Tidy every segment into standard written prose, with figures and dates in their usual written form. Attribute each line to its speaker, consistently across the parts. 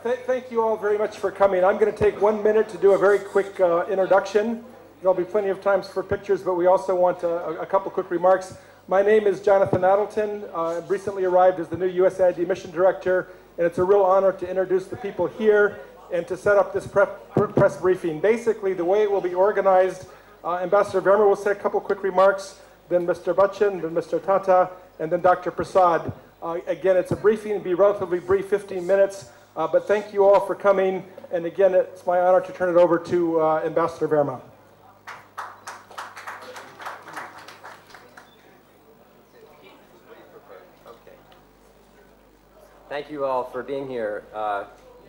Speaker 1: Thank you all very much for coming. I'm going to take 1 minute to do a very quick introduction. There'll be plenty of times for pictures, but we also want a couple quick remarks. My name is Jonathan Addleton. I recently arrived as the new USAID Mission Director, and it's a real honor to introduce the people here and to set up this press briefing. Basically, the way it will be organized, Ambassador Verma will say a couple quick remarks, then Mr. Bachchan, then Mr. Tata, and then Dr. Prasad. Again, it's a briefing, it'll be relatively brief, 15 minutes, but thank you all for coming, and again, it's my honor to turn it over to Ambassador Verma.
Speaker 2: Thank you all for being here.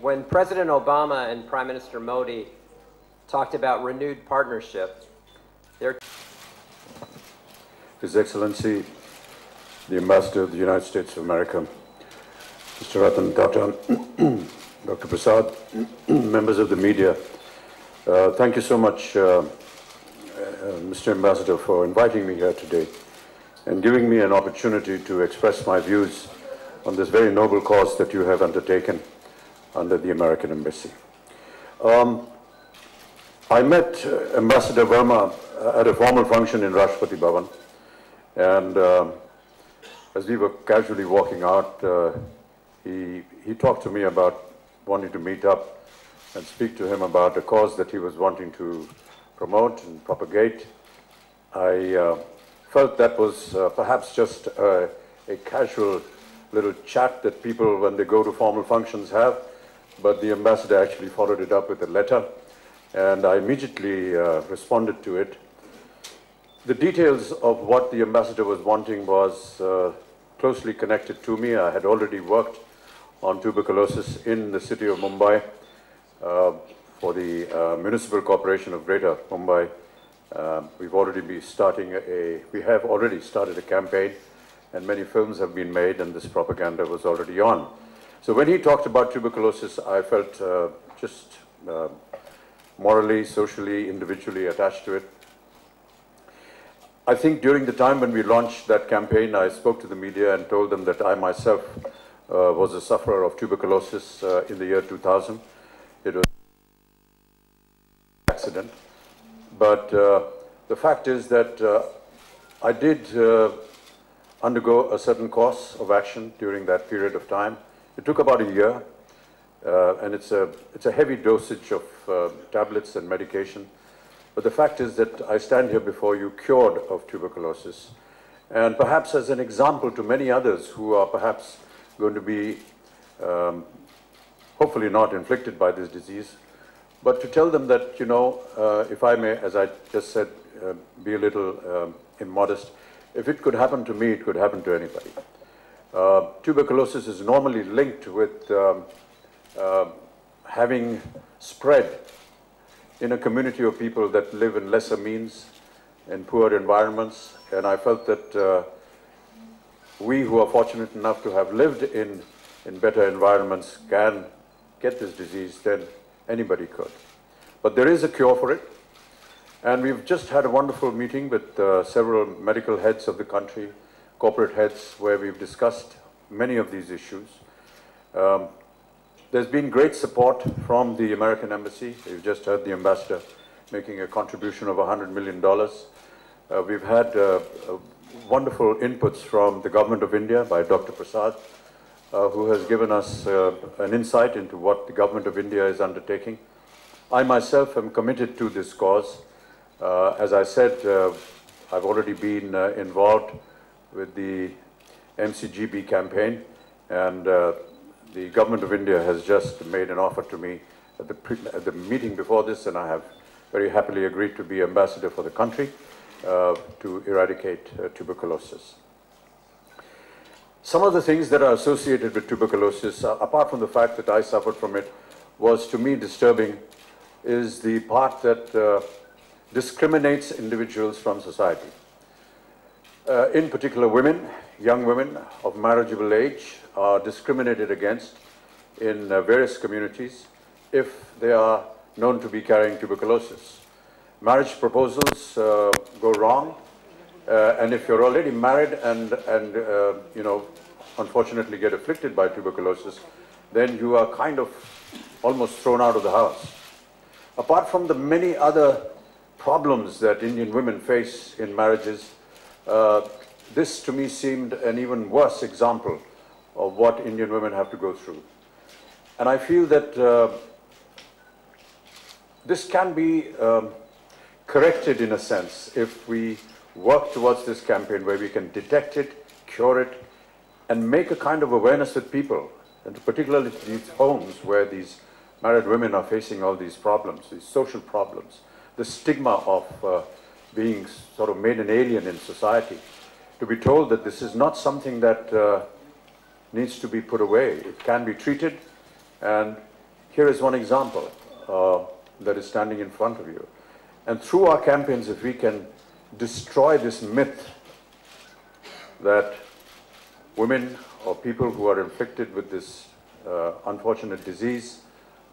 Speaker 2: When President Obama and Prime Minister Modi talked about renewed partnership,
Speaker 3: His Excellency, the Ambassador of the United States of America, Mr. Ratan, Tata, Dr. Prasad, members of the media, thank you so much, Mr. Ambassador, for inviting me here today and giving me an opportunity to express my views on this very noble cause that you have undertaken under the American Embassy. I met Ambassador Verma at a formal function in Rashtrapati Bhavan, and as we were casually walking out, he talked to me about wanting to meet up and speak to him about a cause that he was wanting to promote and propagate. I felt that was perhaps just a casual little chat that people, when they go to formal functions, have, but the ambassador actually followed it up with a letter, and I immediately responded to it. The details of what the ambassador was wanting was closely connected to me. I had already worked on tuberculosis in the city of Mumbai for the Municipal Corporation of Greater Mumbai. We have already started a campaign, and many films have been made, and this propaganda was already on. So when he talked about tuberculosis, I felt just morally, socially, individually attached to it. I think during the time when we launched that campaign, I spoke to the media and told them that I myself was a sufferer of tuberculosis in the year 2000. It was an accident. But the fact is that I did undergo a certain course of action during that period of time. It took about a year, and it's a heavy dosage of tablets and medication. But the fact is that I stand here before you cured of tuberculosis, and perhaps as an example to many others who are perhaps going to be hopefully not inflicted by this disease, but to tell them that, you know, if I may, as I just said, be a little immodest, if it could happen to me, it could happen to anybody. Tuberculosis is normally linked with having spread in a community of people that live in lesser means, in poor environments, and I felt that we who are fortunate enough to have lived in better environments can get this disease than anybody could. But there is a cure for it, and we've just had a wonderful meeting with several medical heads of the country, corporate heads, where we've discussed many of these issues. There's been great support from the American Embassy. We've just heard the ambassador making a contribution of $100 million. We've had wonderful inputs from the government of India by Dr. Prasad, who has given us an insight into what the government of India is undertaking. I myself am committed to this cause. As I said, I've already been involved with the MCGB campaign, and the government of India has just made an offer to me at the meeting before this, and I have very happily agreed to be ambassador for the country to eradicate tuberculosis. Some of the things that are associated with tuberculosis, apart from the fact that I suffered from it, was to me disturbing, is the part that discriminates individuals from society. In particular, women, young women of marriageable age are discriminated against in various communities if they are known to be carrying tuberculosis. Marriage proposals go wrong, and if you're already married and you know, unfortunately get afflicted by tuberculosis, then you are kind of almost thrown out of the house. Apart from the many other problems that Indian women face in marriages, this to me seemed an even worse example of what Indian women have to go through. And I feel that this can be corrected in a sense if we work towards this campaign where we can detect it, cure it, and make a kind of awareness with people, and particularly these homes where these married women are facing all these problems, these social problems, the stigma of being sort of made an alien in society, to be told that this is not something that needs to be put away. It can be treated, and here is one example that is standing in front of you. And through our campaigns, if we can destroy this myth that women or people who are inflicted with this unfortunate disease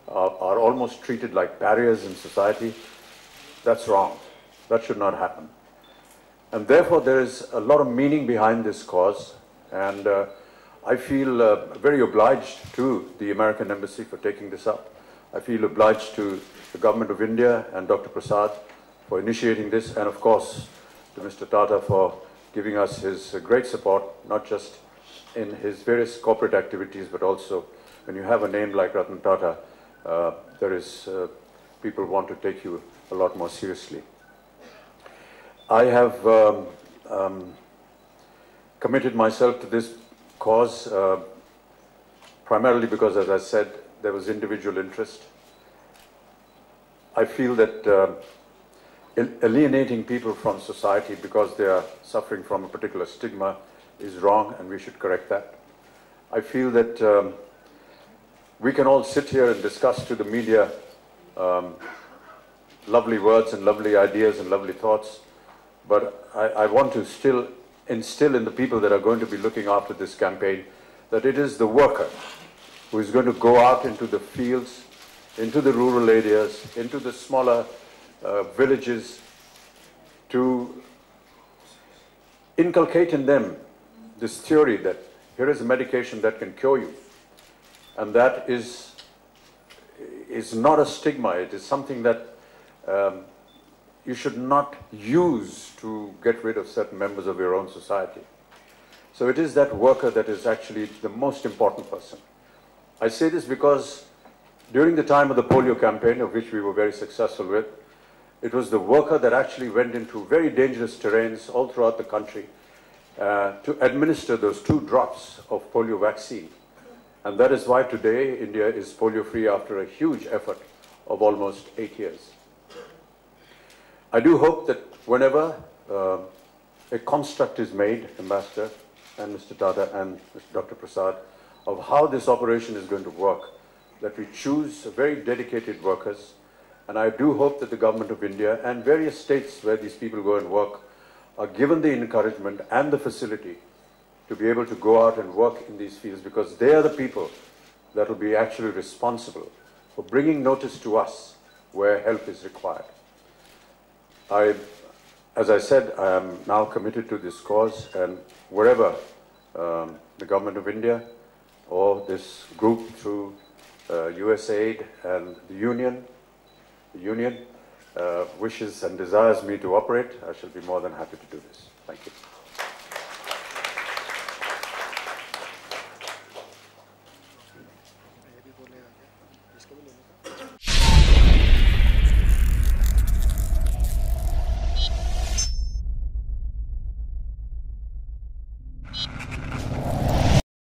Speaker 3: are almost treated like barriers in society, that's wrong. That should not happen. And therefore, there is a lot of meaning behind this cause, and I feel very obliged to the American Embassy for taking this up. I feel obliged to the Government of India and Dr. Prasad for initiating this, and of course to Mr. Tata for giving us his great support, not just in his various corporate activities, but also when you have a name like Ratan Tata, people want to take you a lot more seriously. I have committed myself to this cause primarily because, as I said, there was individual interest. I feel that alienating people from society because they are suffering from a particular stigma is wrong, and we should correct that. I feel that we can all sit here and discuss to the media lovely words and lovely ideas and lovely thoughts, but I want to still instill in the people that are going to be looking after this campaign that it is the worker who is going to go out into the fields, into the rural areas, into the smaller villages, to inculcate in them this theory that here is a medication that can cure you, and that is not a stigma. It is something that you should not use to get rid of certain members of your own society. So it is that worker that is actually the most important person. I say this because during the time of the polio campaign, of which we were very successful with, it was the worker that actually went into very dangerous terrains all throughout the country to administer those 2 drops of polio vaccine. And that is why today India is polio-free after a huge effort of almost 8 years. I do hope that whenever a construct is made, Ambassador and Mr. Tata and Mr. Dr. Prasad, of how this operation is going to work, that we choose very dedicated workers. And I do hope that the Government of India and various states where these people go and work are given the encouragement and the facility to be able to go out and work in these fields, because they are the people that will be actually responsible for bringing notice to us where help is required. As I said, I am now committed to this cause, and wherever the Government of India or this group through USAID and the Union wishes and desires me to operate, I shall be more than happy to do this. Thank you.